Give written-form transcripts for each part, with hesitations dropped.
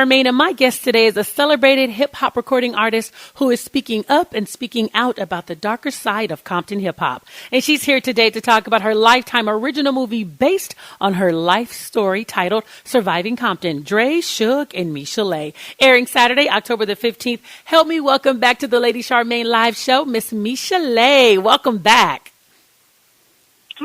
Charmaine, and my guest today is a celebrated hip-hop recording artist who is speaking up and speaking out about the darker side of Compton hip-hop. And she's here today to talk about her Lifetime original movie based on her life story titled Surviving Compton, Dre, Suge, and Michel'le, airing Saturday, October the 15th. Help me welcome back to the Lady Charmaine live show, Miss Michel'le. Welcome back.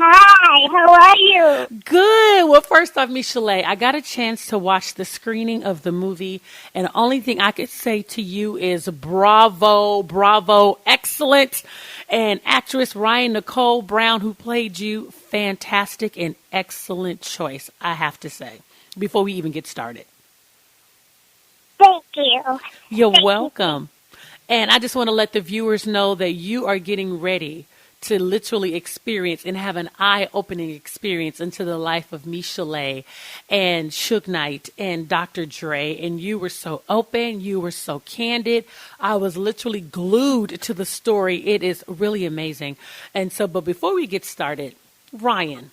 Hi, how are you? Good. Well, first off, Michel'le, I got a chance to watch the screening of the movie, and the only thing I could say to you is bravo, bravo, excellent. And actress Ryan Nicole Brown, who played you, fantastic and excellent choice, I have to say, before we even get started. Thank you. You're welcome. And I just want to let the viewers know that you are getting ready to literally experience and have an eye-opening experience into the life of Michel'le and Suge Knight and Dr. Dre. And you were so open. You were so candid. I was literally glued to the story. It is really amazing. And so, but before we get started, Ryan,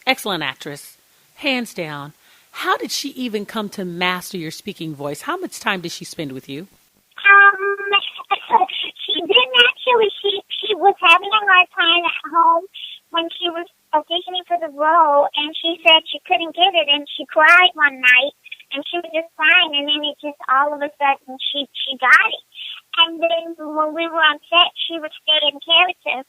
excellent actress, hands down. How did she even come to master your speaking voice? How much time did she spend with you? She didn't actually. She was having a hard time at home when she was auditioning for the role, and she said she couldn't get it, and she cried one night, and she was just crying, and then it just all of a sudden she got it. And then when we were on set, she would stay in character,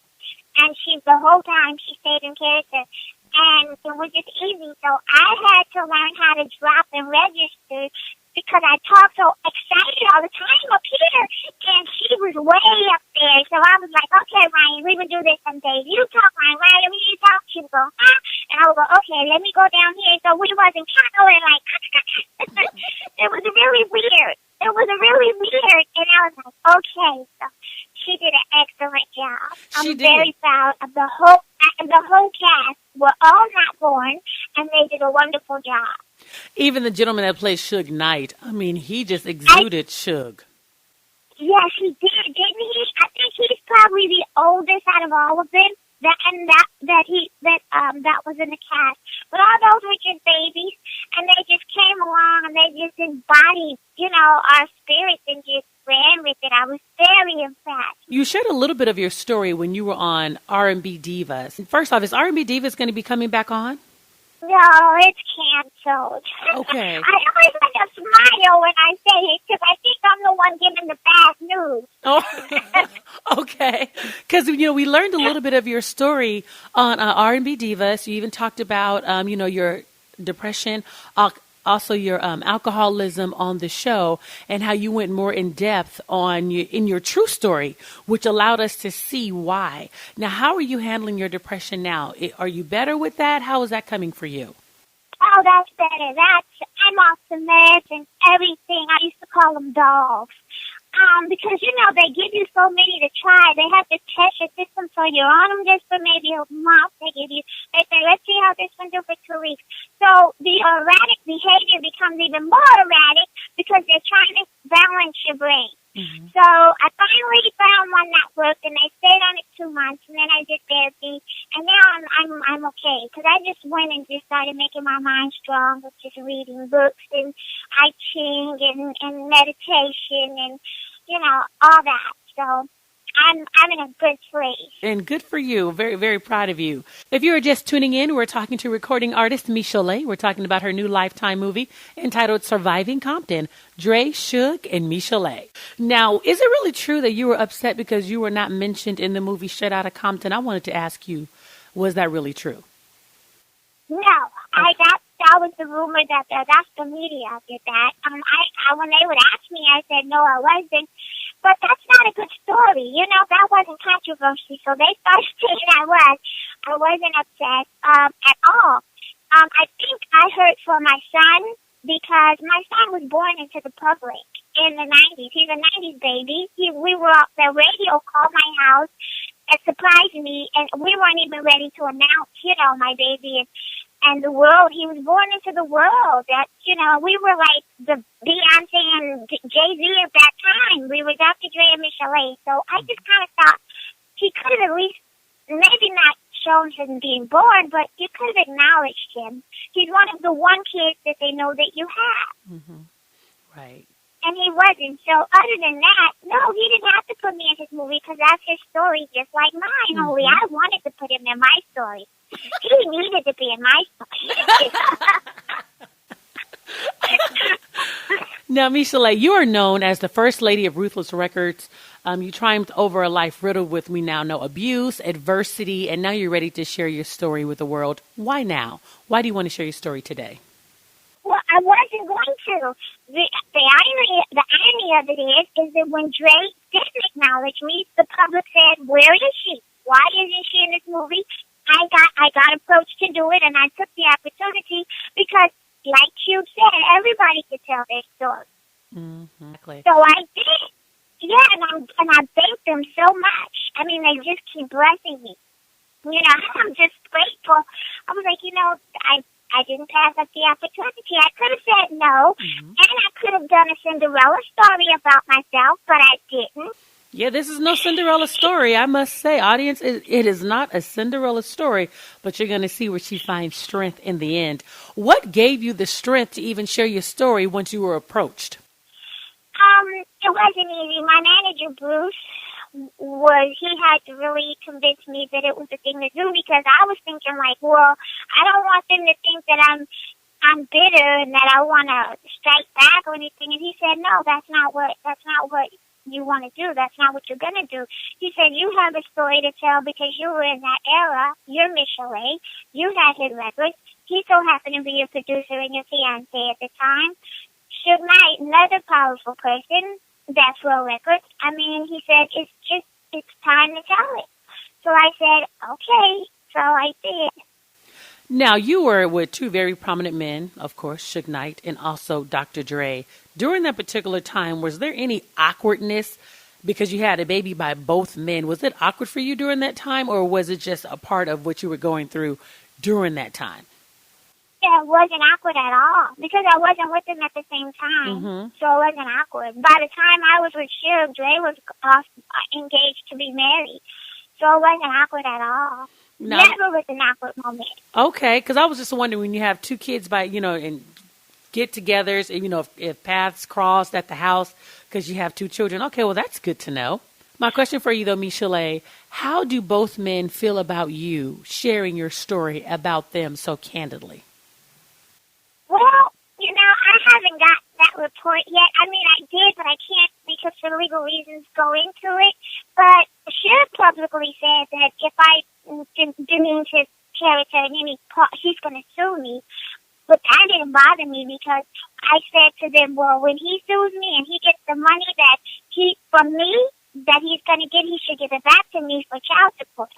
and the whole time she stayed in character, and it was just easy. So I had to learn how to drop and register, because I talk so excited all the time up here, and she was way up there. So I was like, okay, Ryan, we would do this someday. You talk, Ryan, when you talk, she would go, huh? And I would go, okay, let me go down here. So we wasn't cackling like, it was really weird. It was really weird. And I was like, okay. So she did an excellent job. I'm very proud of the whole cast. Were all not born, and they did a wonderful job. Even the gentleman that plays Suge Knight, I mean, he just exuded Suge. Yes, he did, didn't he? I think he's probably the oldest out of all of them. That was in the cast. But all those were just babies, and they just came along and they just embodied, our spirits and just ran with it. I was very impressed. You shared a little bit of your story when you were on R&B Divas. First off, is R&B Divas going to be coming back on? No, it's canceled. Okay. I always like to smile when I say it because I think I'm the one giving the bad news. Oh, okay. Because, we learned a little bit of your story on R&B Divas. You even talked about, your depression, also your alcoholism on the show, and how you went more in depth in your true story, which allowed us to see why. Now, how are you handling your depression now? Are you better with that? How is that coming for you? Oh, that's better. I'm off the meds and everything. I used to call them dogs. Because, they give you so many to try. They have to test your system, so you're on them just for maybe a month. They say, let's see how this one do for 2 weeks. So the erratic behavior becomes even more erratic because they're trying to balance your brain. Mm-hmm. So I finally found one that worked, and I stayed on it 2 months, and then I did therapy, and now I'm okay, because I just went and just started making my mind strong with just reading books and I Ching and meditation and all that. So I'm in a good place. And good for you. Very, very proud of you. If you are just tuning in, we're talking to recording artist Michel'le. We're talking about her new Lifetime movie entitled Surviving Compton, Dre, Suge, and Michel'le. Now, is it really true that you were upset because you were not mentioned in the movie Straight Outta Compton? I wanted to ask you, was that really true? No, that was the rumor that's the media did that. I when they would ask me, I said no, I wasn't. But that's not a good story. That wasn't controversy. So they started saying I wasn't upset at all. I think I heard from my son because my son was born into the public in the 90s. He's a 90s baby. The radio called my house and surprised me, and we weren't even ready to announce, my baby and the world. He was born into the world. That, we were like the Beyonce and Jay-Z at that time. We were Dr. Dre and Michel'le. So I just kind of thought he could have at least maybe not shown him being born, but you could have acknowledged him. He's one of the kids that they know that you have. Mm-hmm. Right. And he wasn't. So other than that, no, he didn't have to put me in his movie because that's his story just like mine. Only I wanted to put him in my story. He needed to be in my story. Now, Michel'le, you are known as the first lady of Ruthless Records. You triumphed over a life riddled with, we now know, abuse, adversity, and now you're ready to share your story with the world. Why now? Why do you want to share your story today? Well, I wasn't going to. The irony of it is that when Dre didn't acknowledge me, the public said, "Where is she? Why isn't she in this movie?" I got approached to do it, and I took the opportunity because, like Cube said, everybody could tell their story. Exactly. So I did. Yeah, and I thank them so much. I mean, they just keep blessing me. You know, I'm just grateful. I was like, I didn't pass up the opportunity. I could have said no, and I could have done a Cinderella story about myself, but I didn't. Yeah, this is no Cinderella story, I must say. Audience, it is not a Cinderella story, but you're going to see where she finds strength in the end. What gave you the strength to even share your story once you were approached? It wasn't easy. My manager, Bruce, he had to really convince me that it was the thing to do because I was thinking like, well, I don't want them to think that I'm bitter and that I want to strike back or anything. And he said, no, that's not what you want to do. That's not what you're going to do. He said, you have a story to tell because you were in that era. You're Michel'le. You had hit records. He so happened to be your producer and your fiance at the time. Suge Knight, another powerful person, Death Row Records. I mean, he said, it's time to tell it. So I said, okay. So I did. Now, you were with two very prominent men, of course, Suge Knight and also Dr. Dre. During that particular time, was there any awkwardness because you had a baby by both men? Was it awkward for you during that time, or was it just a part of what you were going through during that time? Yeah, it wasn't awkward at all because I wasn't with him at the same time, so it wasn't awkward. By the time I was with Suge, Dre was engaged to be married, so it wasn't awkward at all. No. Never was an awkward moment. Okay, because I was just wondering when you have two kids and get-togethers, if paths crossed at the house because you have two children. Okay, well, that's good to know. My question for you, though, Michel'le, how do both men feel about you sharing your story about them so candidly? Well, I haven't got that report yet. I mean, I did, but I can't because for legal reasons go into it. But Suge publicly said that if I demeaned his character in any part, he's going to sue me. But that didn't bother me because I said to them, well, when he sues me and he gets the money that from me, that he's going to get, he should give it back to me for child support.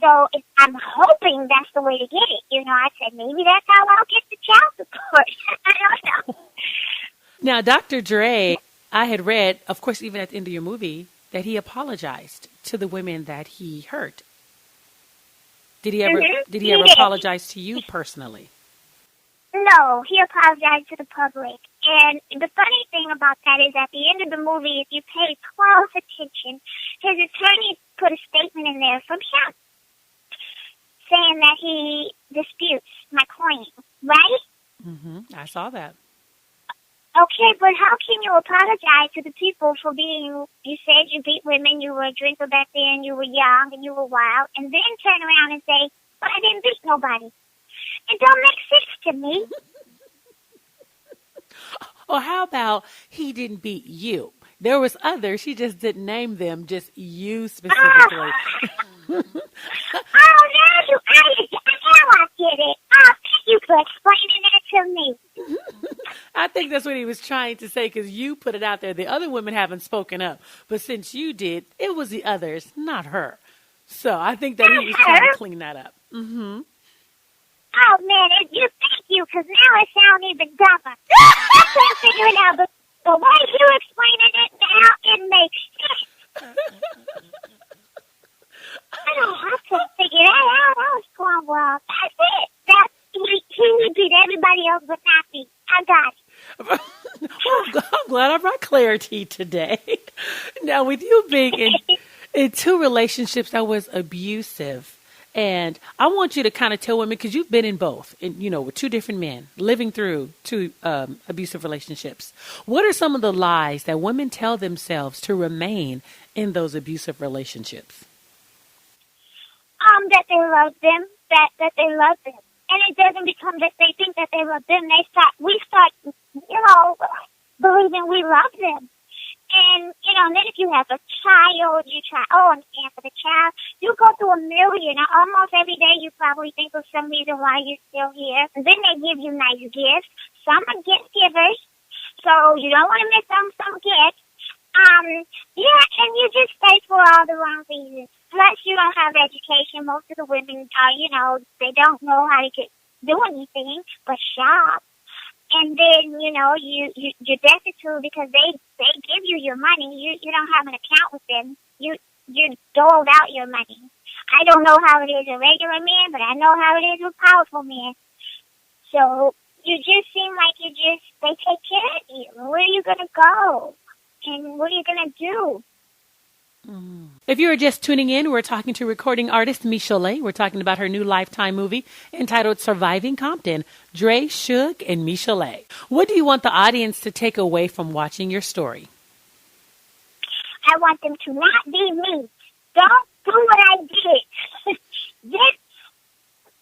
So I'm hoping that's the way to get it. I said, maybe that's how I'll get the child support. I don't know. Now, Dr. Dre, I had read, of course, even at the end of your movie, that he apologized to the women that he hurt. Did he ever apologize to you personally? No, he apologized to the public. And the funny thing about that is at the end of the movie, if you pay close attention, his attorney put a statement in there from him saying that he disputes my claim, right? I saw that. Okay, but how can you apologize to the people for you said you beat women, you were a drinker back then, you were young, and you were wild, and then turn around and say, but I didn't beat nobody. It don't make sense to me. Or how about he didn't beat you? There was others. She just didn't name them, just you specifically. Now I get it. Thank you for explaining that to me. I think that's what he was trying to say because you put it out there. The other women haven't spoken up. But since you did, it was the others, not her. So I think that he was trying to clean that up. Oh, man, thank you, because now it sounds even dumber. I couldn't figure it out, but the way you explaining it now, it makes sense. I couldn't figure that out. I was going, well, that's it. He beat everybody else but not me. I got it. I'm glad I brought clarity today. Now, with you being in two relationships that was abusive, And I want you to kind of tell women, because you've been in both, with two different men, living through two abusive relationships. What are some of the lies that women tell themselves to remain in those abusive relationships? That they love them, that they love them. And it doesn't become that they think that they love them. We start, believing we love them. And, and then if you have a child, you try, and for the child, you go through a million. Almost every day you probably think of some reason why you're still here. And then they give you nice gifts. Some are gift givers, so you don't want to miss some gifts. And you just stay for all the wrong reasons. Plus, you don't have education. Most of the women they don't know how to do anything but shop. And then, you're destitute because they give you your money. You don't have an account with them. You doled out your money. I don't know how it is a regular man, but I know how it is with powerful men. So you just seem like they take care of you. Where are you going to go? And what are you going to do? If you are just tuning in, we're talking to recording artist Michel'le. We're talking about her new Lifetime movie entitled Surviving Compton, Dre, Suge, and Michel'le. What do you want the audience to take away from watching your story? I want them to not be me. Don't do what I did.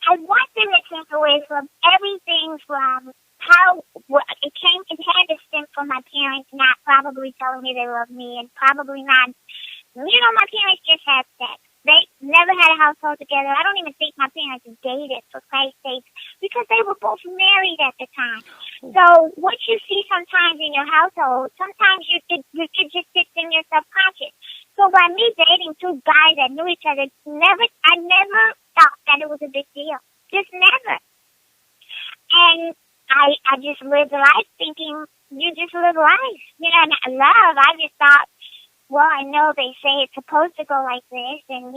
I want them to take away from everything from how it had to stem from my parents not probably telling me they love me and probably not. My parents just had sex. They never had a household together. I don't even think my parents dated, for Christ's sake, because they were both married at the time. So what you see sometimes in your household, sometimes it just sits in your subconscious. So by me dating two guys that knew each other, I never thought that it was a big deal. Just never. And I just lived life thinking you just live life. And love, I just thought, well, I know they say it's supposed to go like this, and,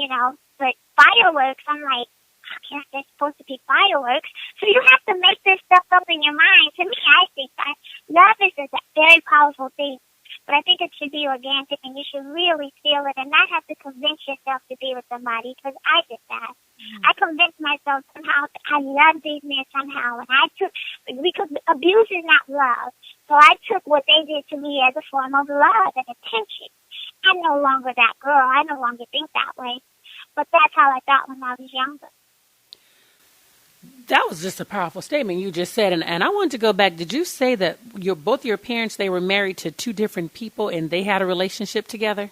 but fireworks, I'm like, I guess there's supposed to be fireworks. So you have to make this stuff up in your mind. To me, I think that love is a very powerful thing, but I think it should be organic, and you should really feel it and not have to convince yourself to be with somebody, because I did that. I convinced myself somehow that I love these men somehow, and because abuse is not love, so I took what they did to me as a form of love and attention. I'm no longer that girl. I no longer think that way. But that's how I thought when I was younger. That was just a powerful statement you just said. And I wanted to go back. Did you say that both your parents, they were married to two different people and they had a relationship together?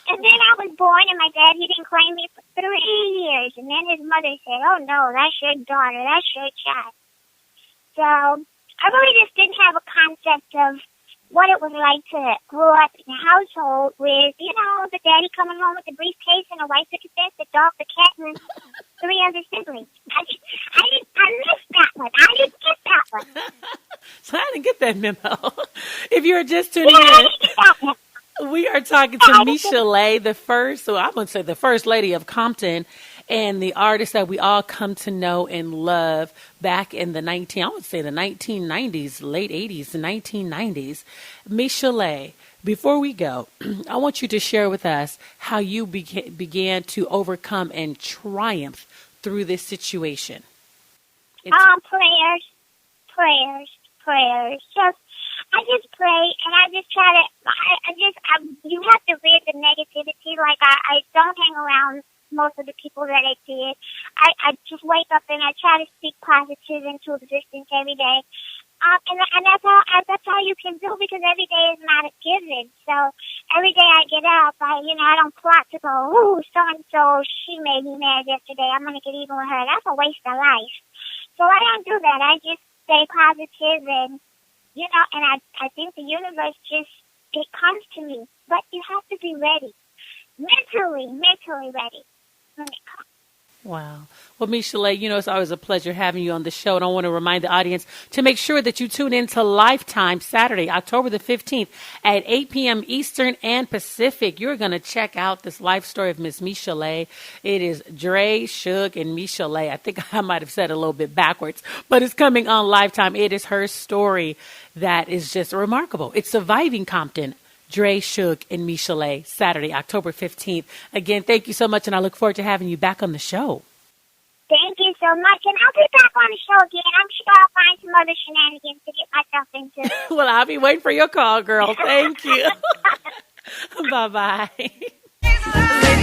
And then I was born, and my dad, he didn't claim me for 3 years. And then his mother said, oh, no, that's your daughter. That's your child. So I really just didn't have a concept of what it was like to grow up in a household with, the daddy coming home with the briefcase and a white picket fence, the dog, the cat, and 3 other siblings. I missed that one. I didn't get that one. So I didn't get that memo. If you're just tuning in, we are talking to Michel'le, the first lady of Compton, and the artist that we all come to know and love back in the 1990s, late 80s, the 1990s. Michel'le, before we go, I want you to share with us how you began to overcome and triumph through this situation. Prayers. I just pray, and I just try to, you have to rid the negativity. Like, I don't hang around most of the people that I did. I just wake up and I try to speak positive into existence every day. And that's all you can do, because every day is not a given. So every day I get up, I don't plot to go, ooh, so-and-so, she made me mad yesterday, I'm going to get even with her. That's a waste of life. So I don't do that. I just stay positive, and, and I think the universe it comes to me. But you have to be ready. Mentally ready when it comes. Wow. Well, Michel'le, it's always a pleasure having you on the show. And I want to remind the audience to make sure that you tune in to Lifetime Saturday, October the 15th at 8 p.m. Eastern and Pacific. You're going to check out this life story of Miss Michel'le. It is Dre, Suge, and Michel'le. I think I might have said it a little bit backwards, but it's coming on Lifetime. It is her story that is just remarkable. It's Surviving Compton, Dre, Suge, and Michel'le, Saturday, October 15th. Again, thank you so much, and I look forward to having you back on the show. Thank you so much, and I'll be back on the show again. I'm sure I'll find some other shenanigans to get myself into. Well, I'll be waiting for your call, girl. Thank you. Bye-bye. Lady